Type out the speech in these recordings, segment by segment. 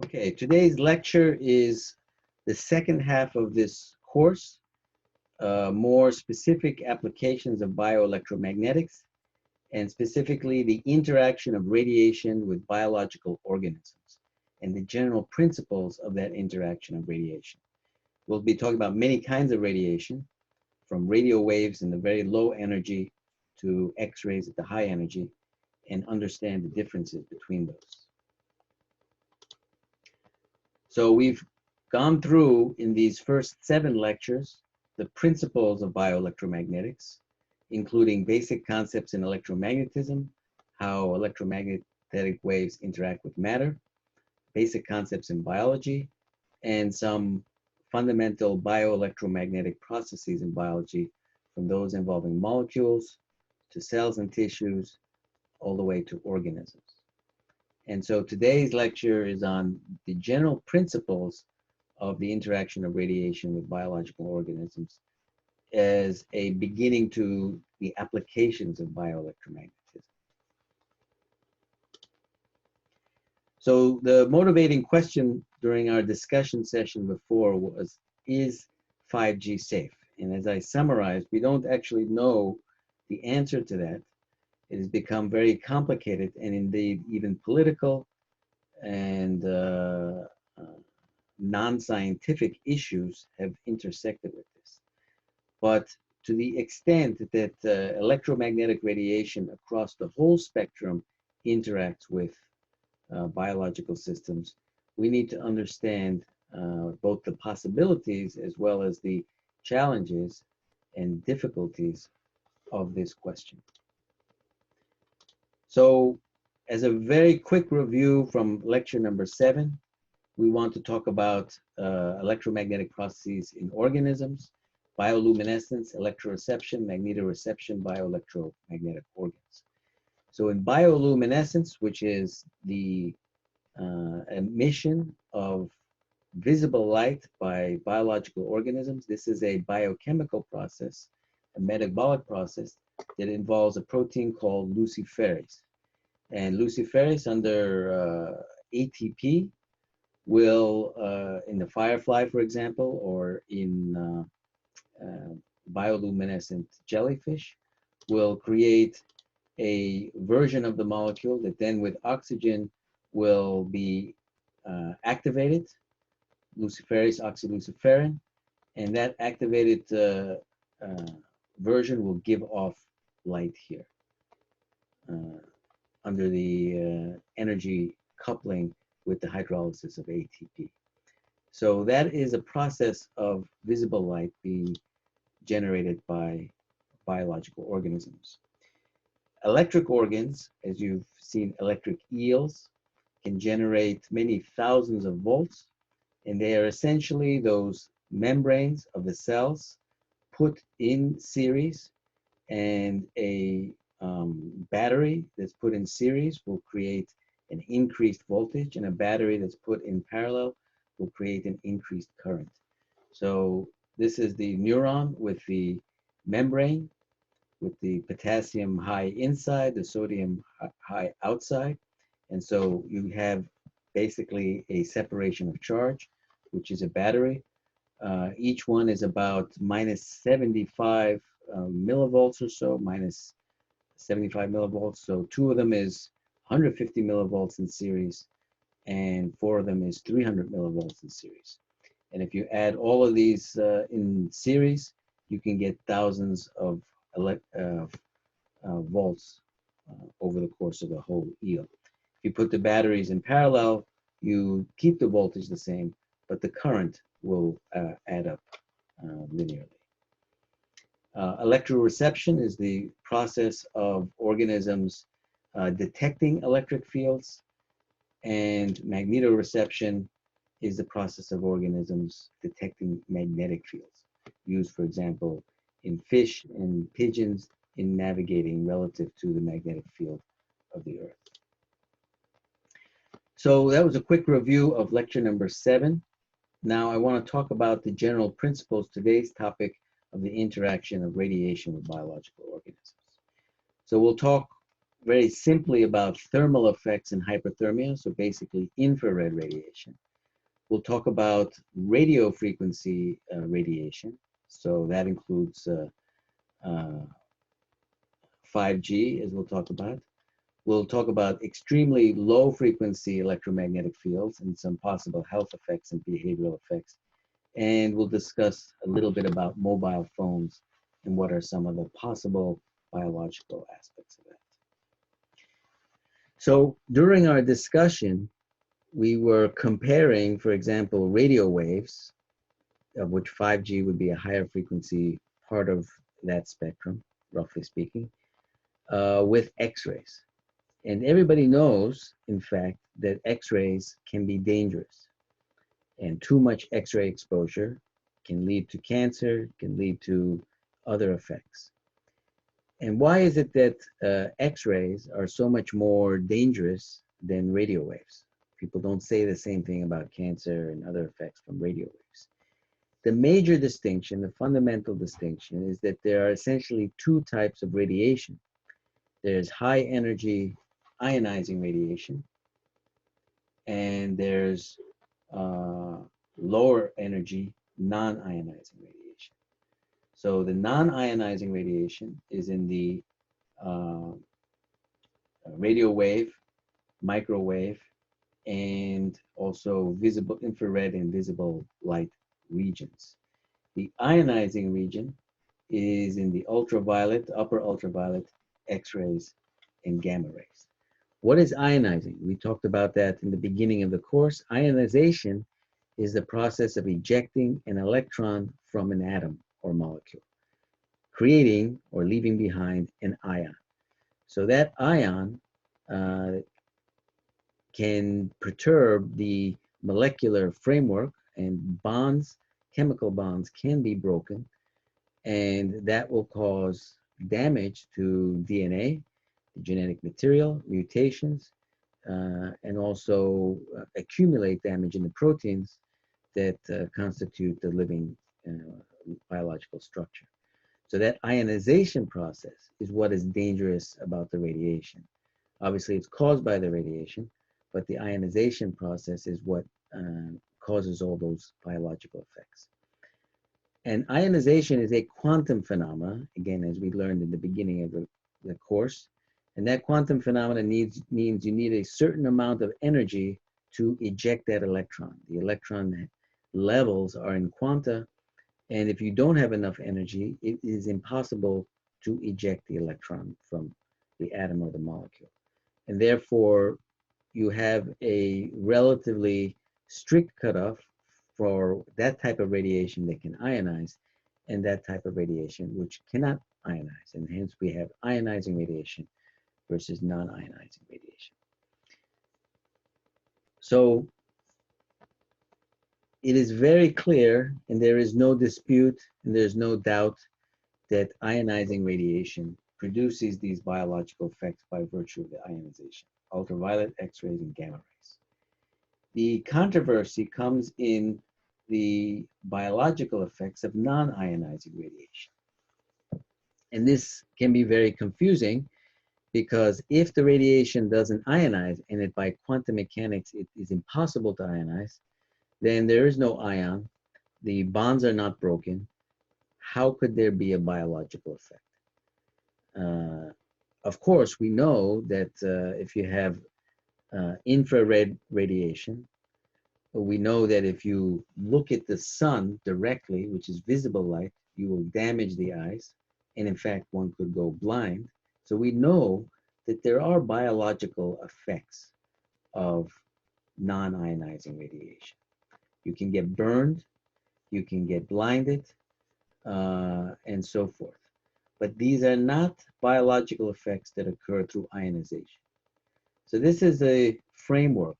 Okay, today's lecture is the second half of this course, more specific applications of bioelectromagnetics, and specifically the interaction of radiation with biological organisms and the general principles of that interaction of radiation. We'll be talking about many kinds of radiation, from radio waves in the very low energy to X-rays at the high energy, and understand the differences between those. So we've gone through in these first 7 lectures the principles of bioelectromagnetics, including basic concepts in electromagnetism, how electromagnetic waves interact with matter, basic concepts in biology, and some fundamental bioelectromagnetic processes in biology, from those involving molecules to cells and tissues, all the way to organisms. And so today's lecture is on the general principles of the interaction of radiation with biological organisms as a beginning to the applications of bioelectromagnetism. So the motivating question during our discussion session before was, is 5G safe? And as I summarized, we don't actually know the answer to that. It has become very complicated, and indeed even political and non-scientific issues have intersected with this. But to the extent that electromagnetic radiation across the whole spectrum interacts with biological systems, we need to understand both the possibilities as well as the challenges and difficulties of this question. So, as a very quick review from lecture number 7, we want to talk about electromagnetic processes in organisms, bioluminescence, electroreception, magnetoreception, bioelectromagnetic organs. So in bioluminescence, which is the emission of visible light by biological organisms, this is a biochemical process, a metabolic process that involves a protein called luciferase. And luciferase under ATP will, in the firefly, for example, or in bioluminescent jellyfish, will create a version of the molecule that then with oxygen will be activated, luciferase oxyluciferin, and that activated version will give off light here under the energy coupling with the hydrolysis of ATP. So that is a process of visible light being generated by biological organisms. Electric organs, as you've seen, electric eels, can generate many thousands of volts, and they are essentially those membranes of the cells put in series, and a battery that's put in series will create an increased voltage, and a battery that's put in parallel will create an increased current. So this is the neuron with the membrane, with the potassium high inside, the sodium high outside. And so you have basically a separation of charge, which is a battery. Each one is about minus 75 millivolts or so, minus 75 millivolts. So 2 of them is 150 millivolts in series, and 4 of them is 300 millivolts in series. And if you add all of these in series, you can get thousands of volts over the course of a whole eel. If you put the batteries in parallel, you keep the voltage the same, but the current will add up linearly. Electroreception is the process of organisms detecting electric fields, and magnetoreception is the process of organisms detecting magnetic fields, used, for example, in fish and pigeons in navigating relative to the magnetic field of the Earth. So that was a quick review of lecture number 7. Now I want to talk about the general principles, today's topic of the interaction of radiation with biological organisms. So we'll talk very simply about thermal effects and hyperthermia, so basically infrared radiation. We'll talk about radio frequency radiation, so that includes 5G, as we'll talk about. We'll talk about extremely low frequency electromagnetic fields and some possible health effects and behavioral effects. And we'll discuss a little bit about mobile phones and what are some of the possible biological aspects of that. So during our discussion, we were comparing, for example, radio waves, of which 5G would be a higher frequency part of that spectrum, roughly speaking, with X-rays. And everybody knows, in fact, that X-rays can be dangerous. And too much X-ray exposure can lead to cancer, can lead to other effects. And why is it that X-rays are so much more dangerous than radio waves? People don't say the same thing about cancer and other effects from radio waves. The major distinction, the fundamental distinction, is that there are essentially two types of radiation. There's high energy ionizing radiation, and there's lower energy non-ionizing radiation. So the non-ionizing radiation is in the radio wave, microwave, and also visible infrared and visible light regions. The ionizing region is in the ultraviolet, upper ultraviolet, X-rays, and gamma rays. What is ionizing? We talked about that in the beginning of the course. Ionization is the process of ejecting an electron from an atom or molecule, creating or leaving behind an ion. So that ion can perturb the molecular framework, and bonds, chemical bonds, can be broken, and that will cause damage to DNA, the genetic material, mutations, and also accumulate damage in the proteins that constitute the living biological structure. So that ionization process is what is dangerous about the radiation. Obviously, it's caused by the radiation, but the ionization process is what causes all those biological effects. And ionization is a quantum phenomena, again, as we learned in the beginning of the course. And that quantum phenomena means you need a certain amount of energy to eject that electron. The electron levels are in quanta, and if you don't have enough energy, it is impossible to eject the electron from the atom or the molecule. And therefore, you have a relatively strict cutoff for that type of radiation that can ionize and that type of radiation which cannot ionize. And hence we have ionizing radiation versus non-ionizing radiation. So it is very clear, and there is no dispute, and there's no doubt that ionizing radiation produces these biological effects by virtue of the ionization, ultraviolet, X-rays, and gamma rays. The controversy comes in the biological effects of non-ionizing radiation. And this can be very confusing because if the radiation doesn't ionize, and it by quantum mechanics it is impossible to ionize, then there is no ion, the bonds are not broken. How could there be a biological effect? Of course, we know that if you have infrared radiation, we know that if you look at the sun directly, which is visible light, you will damage the eyes, and in fact, one could go blind. So we know that there are biological effects of non-ionizing radiation. You can get burned, you can get blinded, and so forth. But these are not biological effects that occur through ionization. So this is a framework.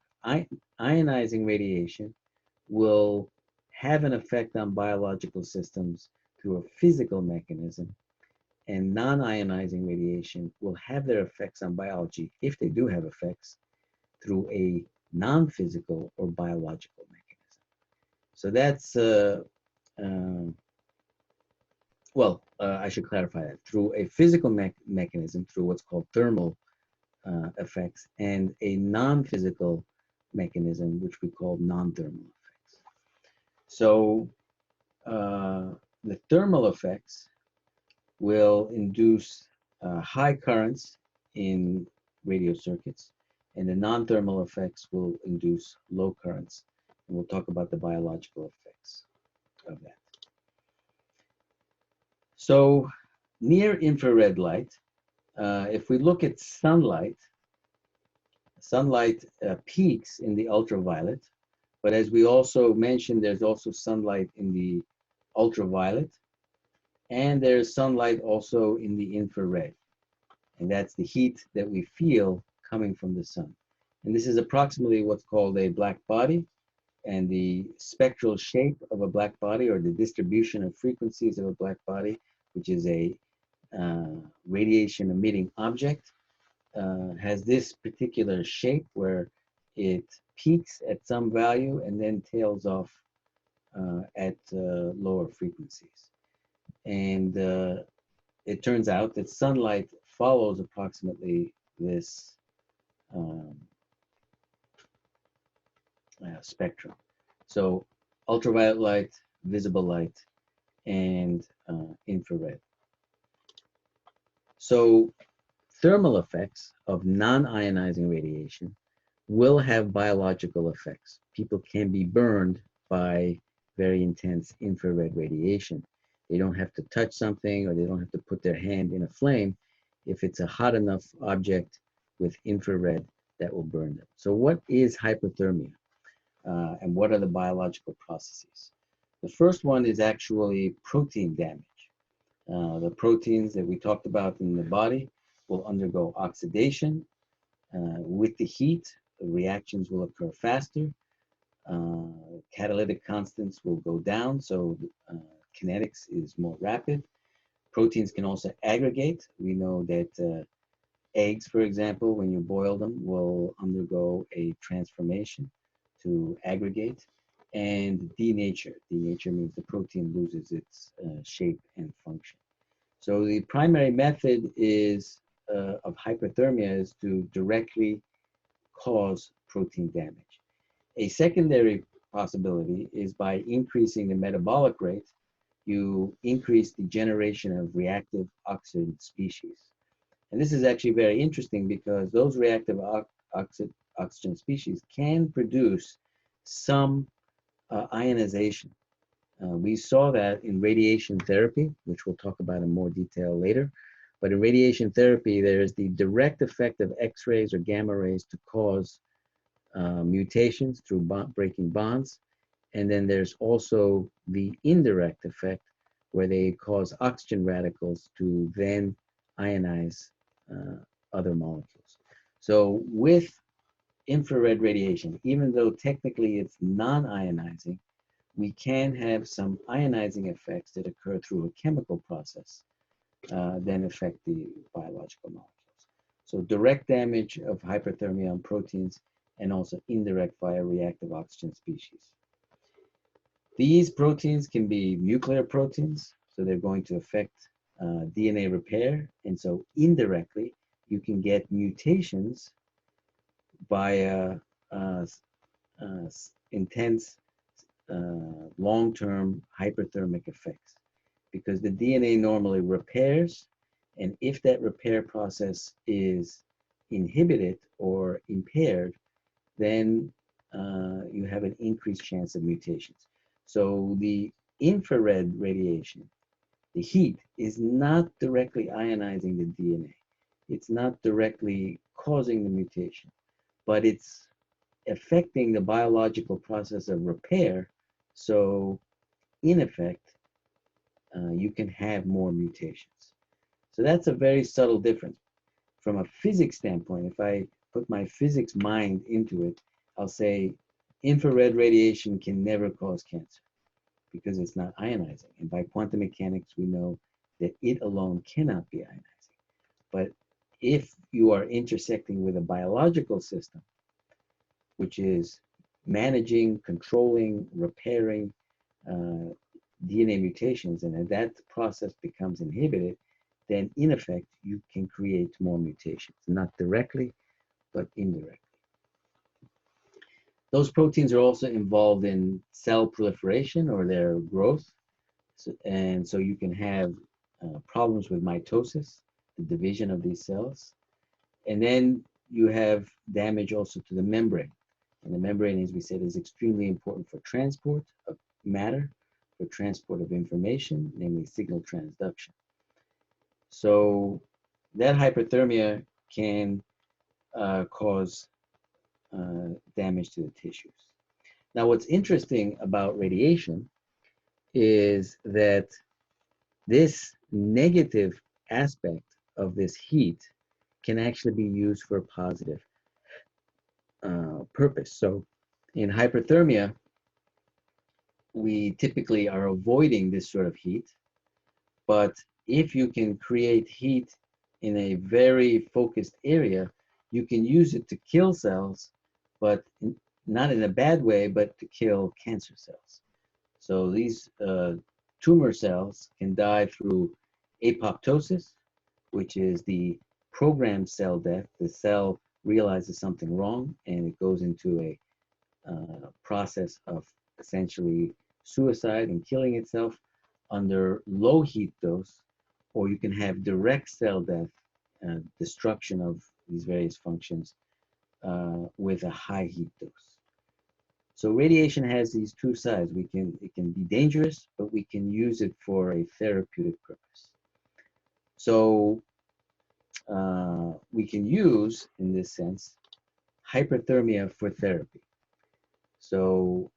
Ionizing radiation will have an effect on biological systems through a physical mechanism, and non-ionizing radiation will have their effects on biology, if they do have effects, through a non-physical or biological mechanism. So that's, I should clarify that. Through a physical mechanism, through what's called thermal effects and a non-physical mechanism, which we call non-thermal effects. So the thermal effects will induce high currents in radio circuits, and the non-thermal effects will induce low currents. And we'll talk about the biological effects of that. So near infrared light, if we look at sunlight, sunlight peaks in the ultraviolet, but as we also mentioned, there's also sunlight in the ultraviolet, and there's sunlight also in the infrared, and that's the heat that we feel coming from the sun. And this is approximately what's called a black body, and the spectral shape of a black body, or the distribution of frequencies of a black body, which is a radiation emitting object, has this particular shape where it peaks at some value and then tails off at lower frequencies. And it turns out that sunlight follows approximately this spectrum. So ultraviolet light, visible light, and infrared. So thermal effects of non-ionizing radiation will have biological effects. People can be burned by very intense infrared radiation. They don't have to touch something, or they don't have to put their hand in a flame. If it's a hot enough object with infrared, that will burn them. So what is hyperthermia? And what are the biological processes? The first one is actually protein damage. The proteins that we talked about in the body will undergo oxidation. With the heat, the reactions will occur faster. Catalytic constants will go down, so kinetics is more rapid. Proteins can also aggregate. We know that eggs, for example, when you boil them, will undergo a transformation to aggregate, and denature. Denature means the protein loses its shape and function. So the primary method is of hyperthermia is to directly cause protein damage. A secondary possibility is by increasing the metabolic rate, you increase the generation of reactive oxygen species. And this is actually very interesting because those reactive oxygen species can produce some ionization. We saw that in radiation therapy, which we'll talk about in more detail later. But in radiation therapy, there is the direct effect of X-rays or gamma rays to cause mutations through breaking bonds. And then there's also the indirect effect where they cause oxygen radicals to then ionize other molecules. So with infrared radiation, even though technically it's non-ionizing, we can have some ionizing effects that occur through a chemical process, then affect the biological molecules. So direct damage of hyperthermia on proteins, and also indirect via reactive oxygen species. These proteins can be nuclear proteins, so they're going to affect DNA repair, and so indirectly you can get mutations via intense long-term hyperthermic effects, because the DNA normally repairs, and if that repair process is inhibited or impaired, then you have an increased chance of mutations. So the infrared radiation, the heat, is not directly ionizing the DNA. It's not directly causing the mutation, but it's affecting the biological process of repair. So in effect, you can have more mutations. So that's a very subtle difference. From a physics standpoint, if I put my physics mind into it, I'll say infrared radiation can never cause cancer because it's not ionizing. And by quantum mechanics, we know that it alone cannot be ionizing. But if you are intersecting with a biological system, which is managing, controlling, repairing DNA mutations, and if that process becomes inhibited, then in effect, you can create more mutations, not directly, but indirectly. Those proteins are also involved in cell proliferation or their growth. And so you can have problems with mitosis, the division of these cells. And then you have damage also to the membrane. And the membrane, as we said, is extremely important for transport of matter, for transport of information, namely signal transduction. So that hyperthermia can cause damage to the tissues. Now, what's interesting about radiation is that this negative aspect of this heat can actually be used for a positive purpose. So in hyperthermia, we typically are avoiding this sort of heat, but if you can create heat in a very focused area, you can use it to kill cells, but not in a bad way, but to kill cancer cells. So these tumor cells can die through apoptosis, which is the programmed cell death. The cell realizes something wrong and it goes into a process of essentially suicide and killing itself under low heat dose, or you can have direct cell death, destruction of these various functions with a high heat dose. So radiation has these two sides. It can be dangerous, but we can use it for a therapeutic purpose. So we can use, in this sense, hyperthermia for therapy. So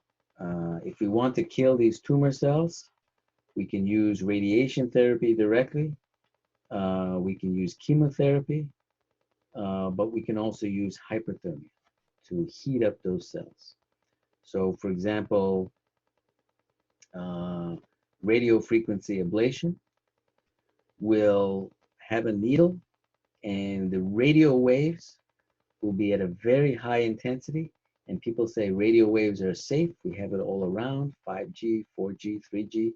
if we want to kill these tumor cells, we can use radiation therapy directly. We can use chemotherapy, but we can also use hyperthermia to heat up those cells. So for example, radiofrequency ablation will have a needle and the radio waves will be at a very high intensity. And people say radio waves are safe. We have it all around, 5G, 4G, 3G.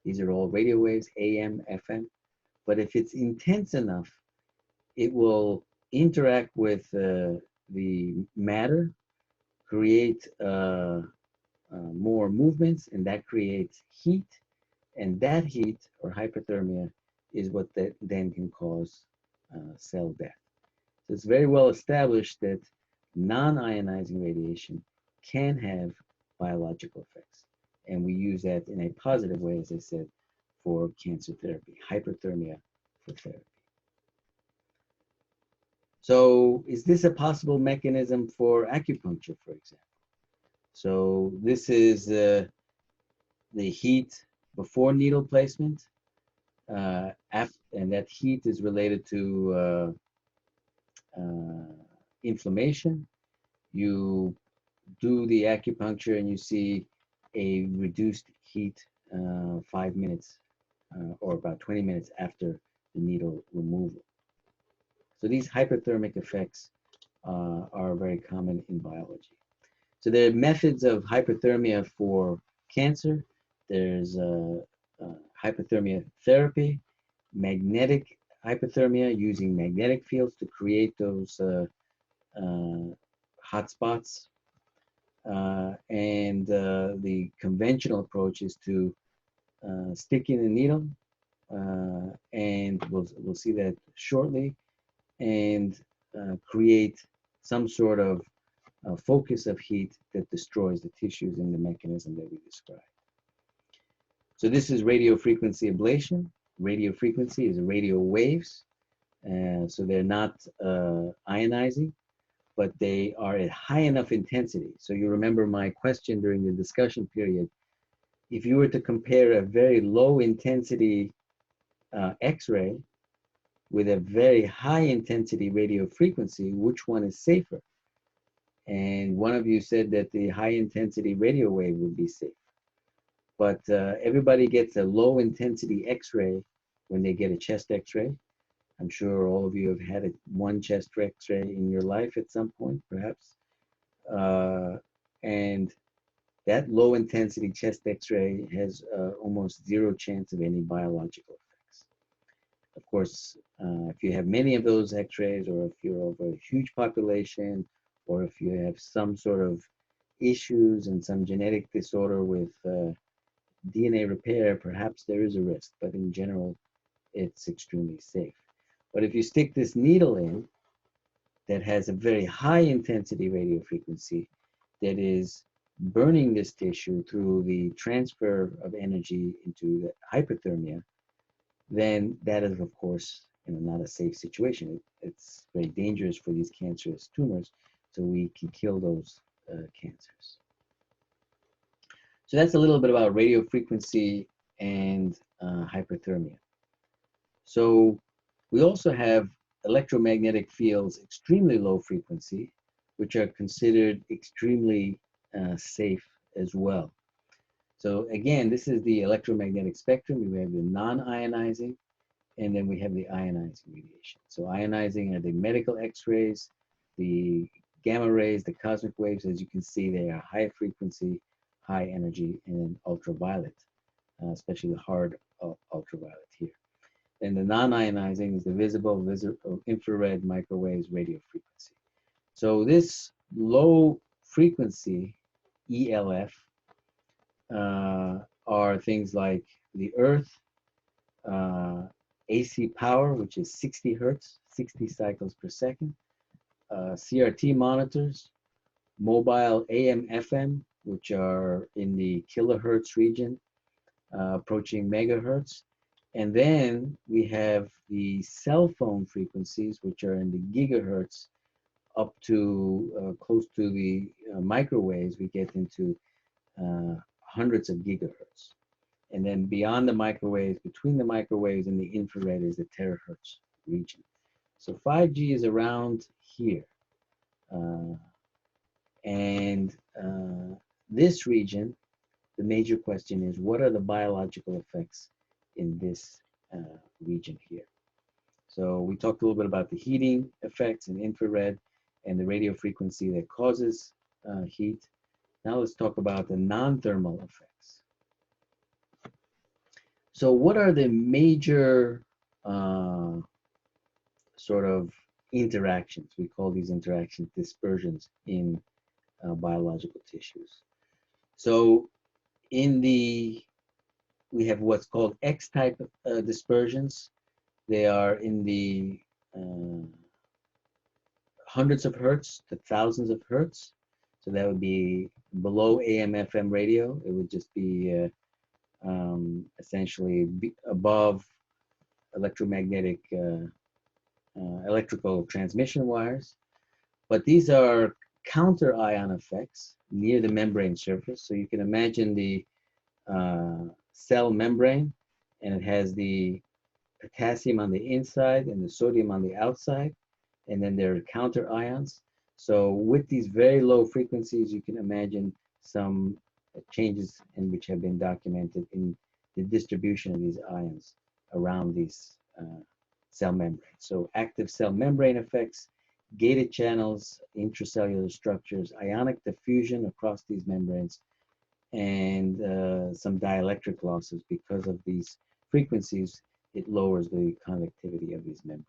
These are all radio waves, AM, FM. But if it's intense enough, it will interact with the matter, create more movements, and that creates heat. And that heat, or hyperthermia, is what then can cause cell death. So it's very well established that non-ionizing radiation can have biological effects. And we use that in a positive way, as I said, for cancer therapy, hyperthermia for therapy. So is this a possible mechanism for acupuncture, for example? So this is the heat before needle placement, and that heat is related to inflammation. You do the acupuncture and you see a reduced heat 5 minutes or about 20 minutes after the needle removal. So these hyperthermic effects are very common in biology. So there are methods of hyperthermia for cancer. There's hyperthermia therapy, magnetic hyperthermia using magnetic fields to create those hot spots. And the conventional approach is to stick in a needle, and we'll see that shortly, and create some sort of focus of heat that destroys the tissues in the mechanism that we described. So this is radiofrequency ablation. Radiofrequency is radio waves, so they're not ionizing, but they are at high enough intensity. So you remember my question during the discussion period. If you were to compare a very low intensity X-ray with a very high intensity radio frequency, which one is safer? And one of you said that the high intensity radio wave would be safe. But everybody gets a low intensity X-ray when they get a chest X-ray. I'm sure all of you have had one chest X-ray in your life at some point, perhaps. And that low intensity chest X-ray has almost zero chance of any biological effects. Of course, if you have many of those X-rays, or if you're over a huge population, or if you have some sort of issues and some genetic disorder with DNA repair, perhaps there is a risk, but in general, it's extremely safe. But if you stick this needle in that has a very high intensity radio frequency that is burning this tissue through the transfer of energy into the hyperthermia, then that is, of course, not a safe situation. It's very dangerous for these cancerous tumors, so we can kill those cancers. So that's a little bit about radio frequency and hyperthermia. So we also have electromagnetic fields, extremely low frequency, which are considered extremely safe as well. So again, this is the electromagnetic spectrum. We have the non-ionizing, and then we have the ionizing radiation. So ionizing are the medical X-rays, the gamma rays, the cosmic waves. As you can see, they are high frequency, high energy, and then ultraviolet, especially the hard ultraviolet here. And the non-ionizing is the visible, infrared, microwaves, radio frequency. So this low frequency ELF are things like the Earth, AC power, which is 60 hertz, 60 cycles per second, CRT monitors, mobile AM, FM, which are in the kilohertz region, approaching megahertz. And then we have the cell phone frequencies, which are in the gigahertz, up to close to the microwaves. We get into hundreds of gigahertz. And then beyond the microwaves, between the microwaves and the infrared, is the terahertz region. So 5G is around here. This region, the major question is, what are the biological effects in this region here? So we talked a little bit about the heating effects in infrared and the radio frequency that causes heat. Now let's talk about the non-thermal effects. So what are the major sort of interactions? We call these interactions dispersions in biological tissues. So we have what's called X-type dispersions. They are in the hundreds of hertz to thousands of hertz. So that would be below AM, FM radio. It would just be essentially above electromagnetic electrical transmission wires. But these are counter ion effects near the membrane surface. So you can imagine the cell membrane, and it has the potassium on the inside and the sodium on the outside, and then there are counter ions. So with these very low frequencies, you can imagine some changes in which have been documented in the distribution of these ions around these cell membranes. So active cell membrane effects, gated channels, intracellular structures, ionic diffusion across these membranes, and some dielectric losses. Because of these frequencies, it lowers the conductivity of these membranes.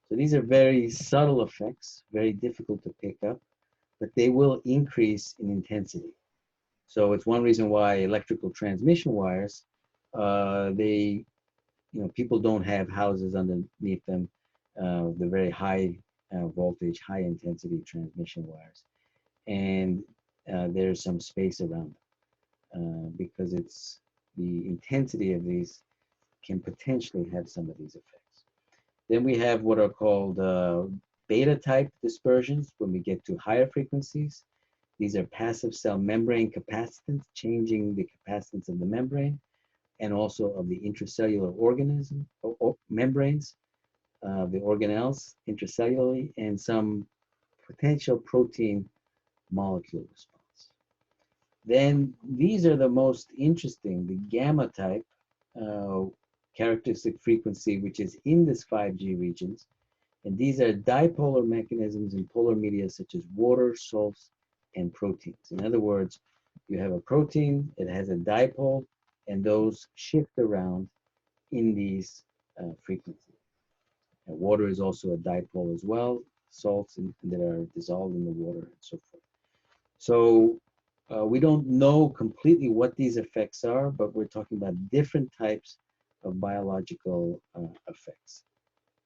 So these are very subtle effects, very difficult to pick up, but they will increase in intensity. So it's one reason why electrical transmission wires, people don't have houses underneath them, the very high voltage, high intensity transmission wires. And there's some space around them because it's the intensity of these can potentially have some of these effects. Then we have what are called beta type dispersions when we get to higher frequencies. These are passive cell membrane capacitance, changing the capacitance of the membrane and also of the intracellular organism or membranes, the organelles intracellularly, and some potential protein molecule response. Then these are the most interesting, the gamma type characteristic frequency, which is in this 5G regions. And these are dipolar mechanisms in polar media such as water, salts, and proteins. In other words, you have a protein, it has a dipole, and those shift around in these frequency. Water is also a dipole as well, salts that are dissolved in the water and so forth. So we don't know completely what these effects are, but we're talking about different types of biological effects.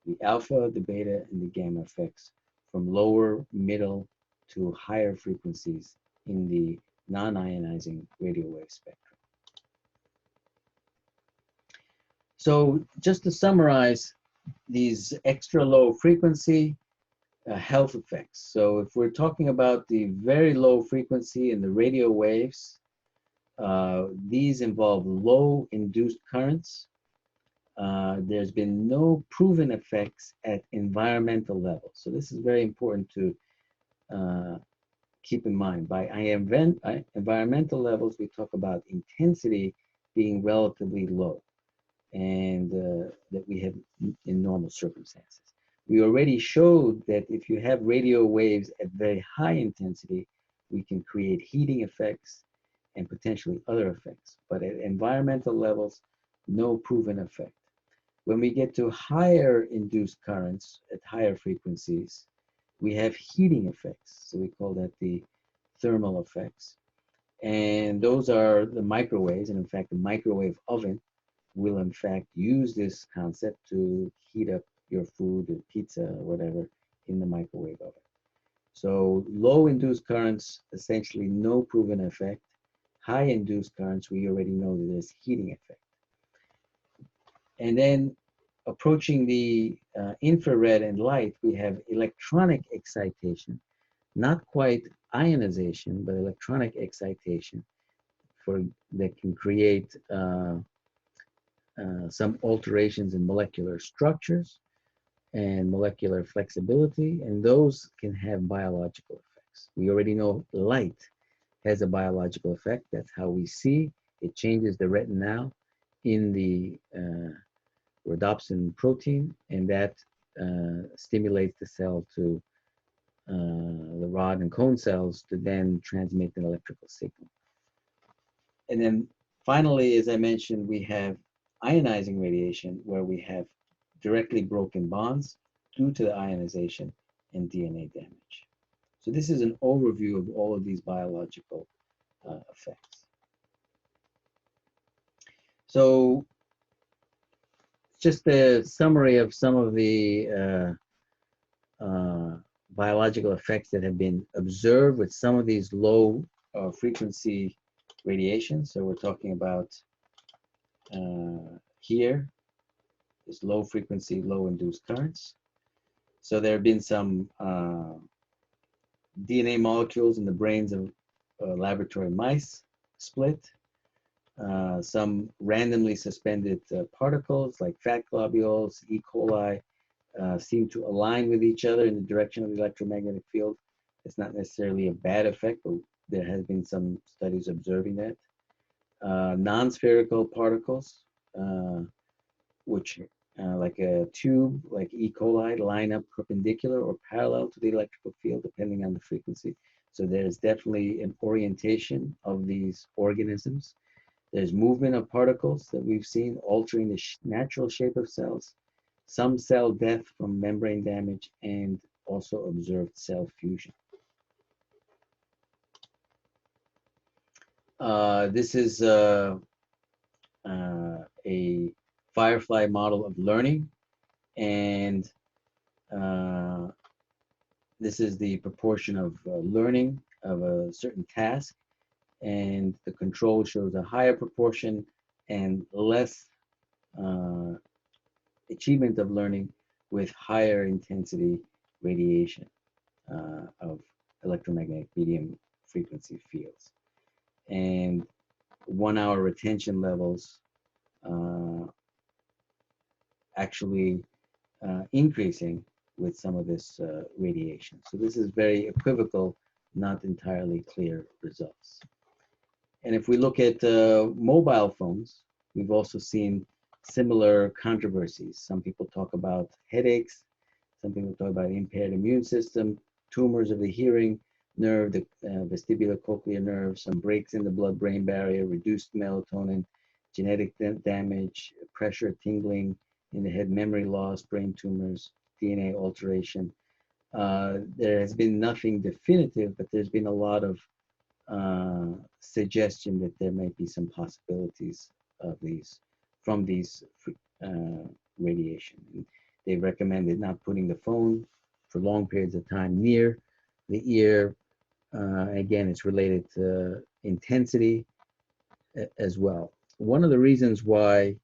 The alpha, the beta, and the gamma effects from lower, middle, to higher frequencies in the non-ionizing radio wave spectrum. So just to summarize these extra low frequency health effects. So if we're talking about the very low frequency in the radio waves, these involve low induced currents. There's been no proven effects at environmental levels. So this is very important to keep in mind. By environmental levels, we talk about intensity being relatively low, and that we have in normal circumstances. We already showed that if you have radio waves at very high intensity, we can create heating effects and potentially other effects. But at environmental levels, no proven effect. When we get to higher induced currents at higher frequencies, we have heating effects. So we call that the thermal effects. And those are the microwaves. And in fact, the microwave oven will in fact use this concept to heat up your food or pizza or whatever in the microwave oven. So low induced currents, essentially no proven effect. High induced currents, we already know that there's heating effect. And then approaching the infrared and light, we have electronic excitation, not quite ionization, but electronic excitation that can create some alterations in molecular structures and molecular flexibility, and those can have biological effects. We already know light has a biological effect. That's how we see. It changes the retinal in the rhodopsin protein, and that stimulates the cell to the rod and cone cells to then transmit an electrical signal. And then finally, as I mentioned, we have ionizing radiation, where we have directly broken bonds due to the ionization and DNA damage. So this is an overview of all of these biological effects. So just a summary of some of the biological effects that have been observed with some of these low frequency radiation. So we're talking about here is low frequency, low induced currents. So there have been some DNA molecules in the brains of laboratory mice split. Some randomly suspended particles like fat globules, E. coli, seem to align with each other in the direction of the electromagnetic field. It's not necessarily a bad effect, but there has been some studies observing that. Non-spherical particles, which like a tube, like E. coli, line up perpendicular or parallel to the electrical field, depending on the frequency. So there's definitely an orientation of these organisms. There's movement of particles that we've seen altering the natural shape of cells, some cell death from membrane damage, and also observed cell fusion. This is a firefly model of learning, and this is the proportion of learning of a certain task, and the control shows a higher proportion and less achievement of learning with higher intensity radiation of electromagnetic medium frequency fields. And 1 hour retention levels actually increasing with some of this radiation. So this is very equivocal, not entirely clear results. And if we look at mobile phones, we've also seen similar controversies. Some people talk about headaches, some people talk about impaired immune system, tumors of the hearing nerve, the vestibulocochlear nerve, some breaks in the blood-brain barrier, reduced melatonin, genetic damage, pressure, tingling, in the head, memory loss, brain tumors, DNA alteration. There has been nothing definitive, but there's been a lot of suggestion that there might be some possibilities of these from these radiation. They recommended not putting the phone for long periods of time near the ear. Again, it's related to intensity as well. One of the reasons why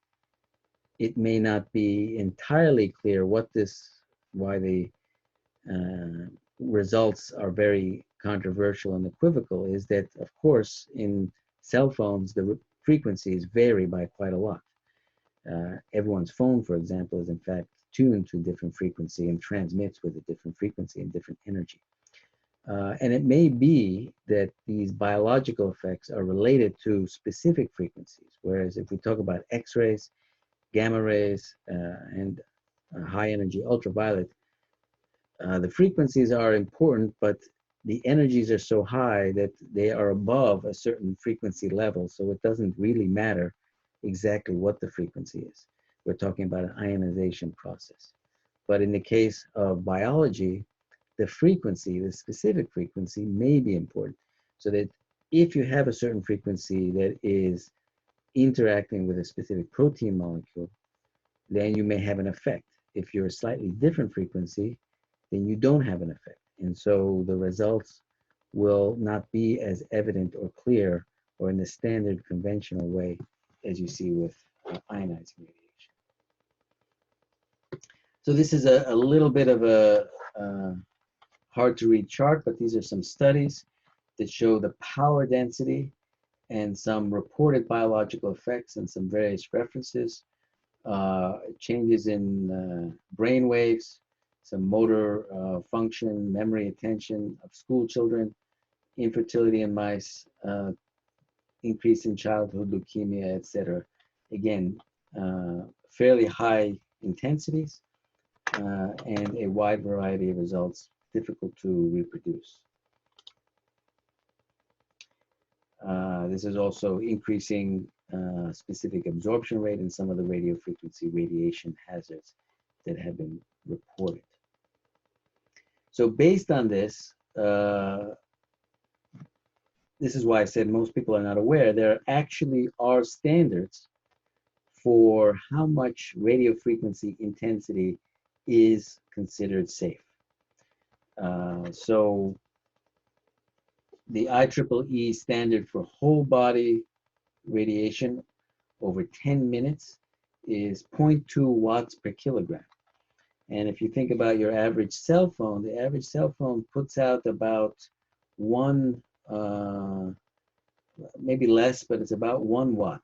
it may not be entirely clear why the results are very controversial and equivocal is that, of course, in cell phones, the frequencies vary by quite a lot. Everyone's phone, for example, is in fact tuned to a different frequency and transmits with a different frequency and different energy. And it may be that these biological effects are related to specific frequencies, whereas if we talk about X-rays, gamma rays, and high energy ultraviolet, the frequencies are important, but the energies are so high that they are above a certain frequency level, so it doesn't really matter exactly what the frequency is. We're talking about an ionization process. But in the case of biology, the frequency, the specific frequency, may be important. So that if you have a certain frequency that is interacting with a specific protein molecule, then you may have an effect. If you're a slightly different frequency, then you don't have an effect. And so the results will not be as evident or clear or in the standard conventional way as you see with ionizing radiation. So this is a little bit of a hard to read chart, but these are some studies that show the power density and some reported biological effects and some various references, changes in brain waves, some motor function, memory, attention of school children, infertility in mice, increase in childhood leukemia, etc. Again, fairly high intensities and a wide variety of results, difficult to reproduce. This is also increasing specific absorption rate in some of the radiofrequency radiation hazards that have been reported. So based on this, this is why I said most people are not aware, there actually are standards for how much radiofrequency intensity is considered safe. So the IEEE standard for whole body radiation over 10 minutes is 0.2 watts per kilogram. And if you think about your average cell phone, the average cell phone puts out about one, maybe less, but it's about 1 watt.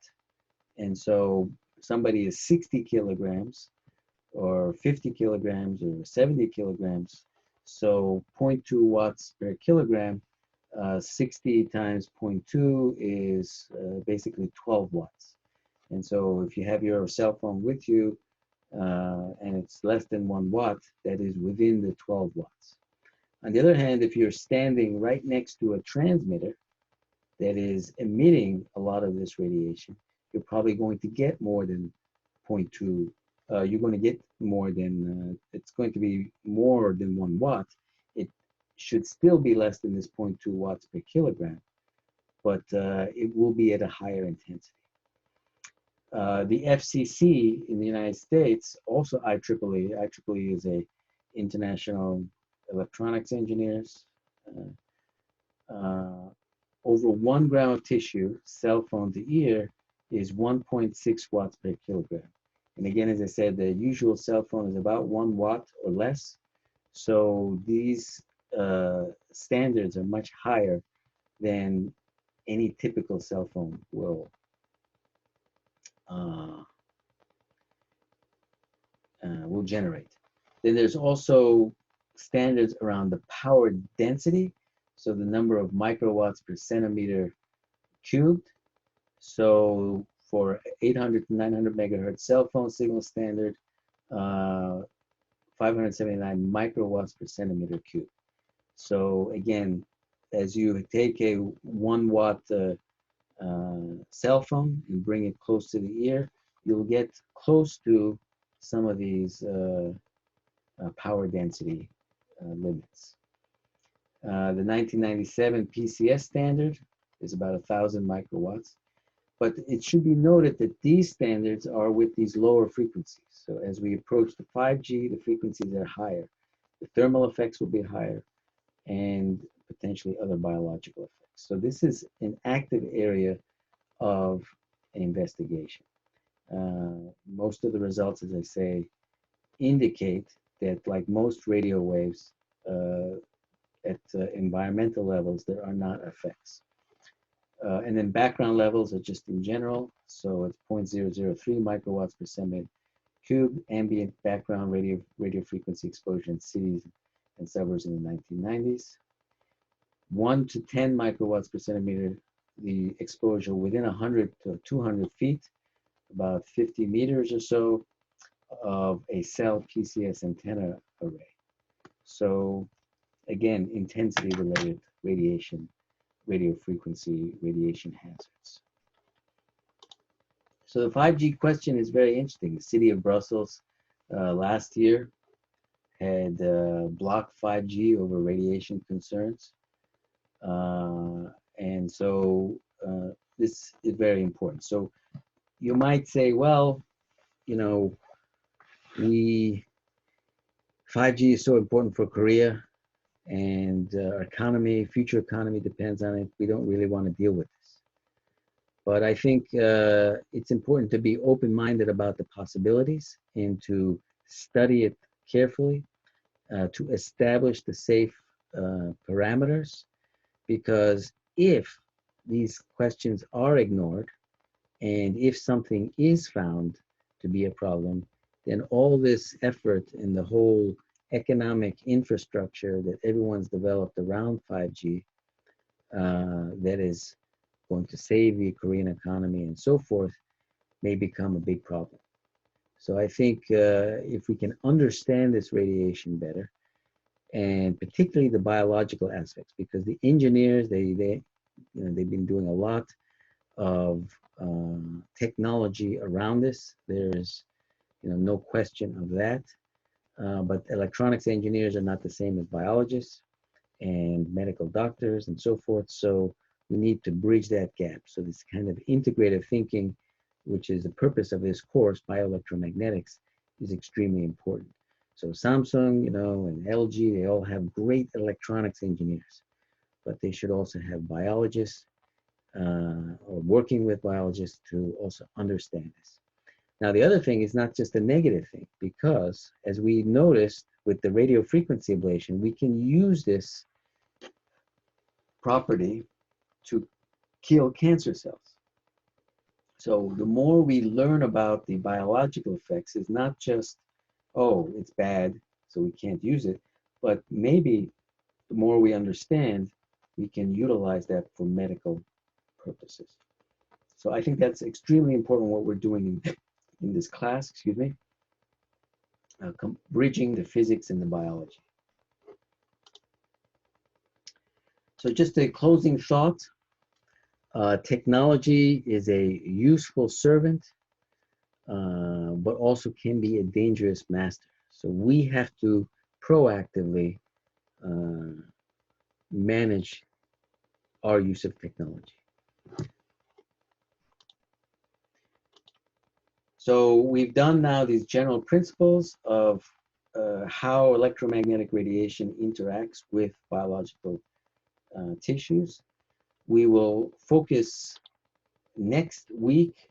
And so somebody is 60 kilograms or 50 kilograms or 70 kilograms. So 0.2 watts per kilogram, 60 times 0.2 is basically 12 watts. And so if you have your cell phone with you and it's less than 1 watt, that is within the 12 watts. On the other hand, if you're standing right next to a transmitter that is emitting a lot of this radiation, you're probably going to get more than 0.2. You're going to get more than, it's going to be more than 1 watt. It should still be less than this 0.2 watts per kilogram, but it will be at a higher intensity. The FCC in the United States, also IEEE, IEEE is a International Electronics Engineers, over 1 gram of tissue, cell phone to ear, is 1.6 watts per kilogram. And again, as I said, the usual cell phone is about 1 watt or less. So these standards are much higher than any typical cell phone will generate. Then there's also standards around the power density, so the number of microwatts per centimeter cubed. So for 800 to 900 megahertz cell phone signal standard, 579 microwatts per centimeter cubed. So again, as you take a 1 watt cell phone and bring it close to the ear, you'll get close to some of these power density limits. The 1997 PCS standard is about 1,000 microwatts, but it should be noted that these standards are with these lower frequencies. So as we approach the 5G, the frequencies are higher. The thermal effects will be higher, and potentially other biological effects. So this is an active area of investigation. Most of the results, as I say, indicate that, like most radio waves, at environmental levels, there are not effects. And then background levels are just in general. So it's 0.003 microwatts per centimeter cubed ambient background radio frequency exposure in cities and suburbs in the 1990s. 1 to 10 microwatts per centimeter, the exposure within 100 to 200 feet, about 50 meters or so, of a cell PCS antenna array. So again, intensity related radiation, radio frequency, radiation hazards. So the 5G question is very interesting. The city of Brussels last year had blocked 5G over radiation concerns. And so this is very important. So you might say, well, you know, 5G is so important for Korea, and our economy, future economy depends on it. We don't really want to deal with this. But I think it's important to be open-minded about the possibilities and to study it carefully, to establish the safe parameters, because if these questions are ignored, and if something is found to be a problem, then all this effort and the whole economic infrastructure that everyone's developed around 5G, that is going to save the Korean economy and so forth, may become a big problem. So I think if we can understand this radiation better, and particularly the biological aspects, because the engineers, they've been doing a lot of technology around this. There's no question of that. But electronics engineers are not the same as biologists and medical doctors and so forth. So we need to bridge that gap. So this kind of integrative thinking, which is the purpose of this course, Bioelectromagnetics, is extremely important. So Samsung, and LG, they all have great electronics engineers, but they should also have biologists or working with biologists to also understand this. Now, the other thing is not just a negative thing, because as we noticed with the radio frequency ablation, we can use this property to kill cancer cells. So the more we learn about the biological effects, is not just, oh, it's bad, so we can't use it, but maybe the more we understand, we can utilize that for medical purposes. So I think that's extremely important what we're doing in this class, bridging the physics and the biology. So just a closing thought, technology is a useful servant, but also can be a dangerous master. So we have to proactively manage our use of technology. So we've done now these general principles of how electromagnetic radiation interacts with biological tissues. We will focus next week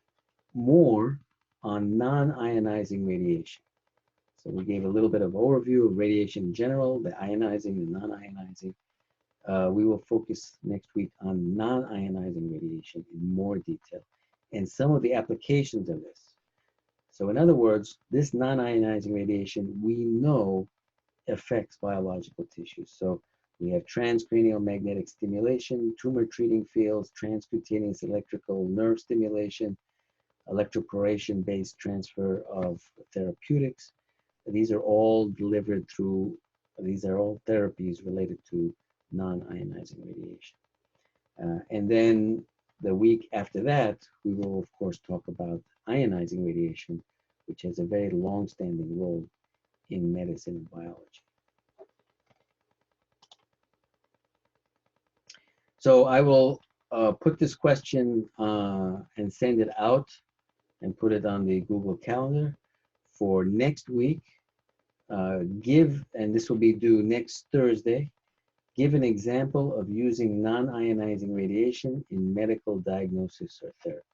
more on non-ionizing radiation. So we gave a little bit of overview of radiation in general, the ionizing and non-ionizing. We will focus next week on non-ionizing radiation in more detail and some of the applications of this. So in other words, this non-ionizing radiation, we know affects biological tissues. So we have transcranial magnetic stimulation, tumor treating fields, transcutaneous electrical nerve stimulation, electroporation-based transfer of therapeutics. These are all delivered through, these are all therapies related to non-ionizing radiation. And then the week after that, we will of course talk about ionizing radiation, which has a very long-standing role in medicine and biology. So I will put this question and send it out and put it on the Google Calendar for next week. And this will be due next Thursday, give an example of using non-ionizing radiation in medical diagnosis or therapy.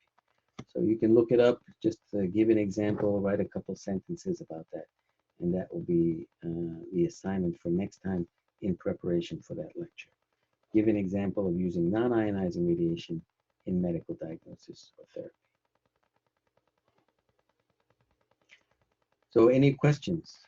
So you can look it up, just give an example, write a couple sentences about that. And that will be the assignment for next time in preparation for that lecture. Give an example of using non-ionizing radiation in medical diagnosis or therapy. So any questions?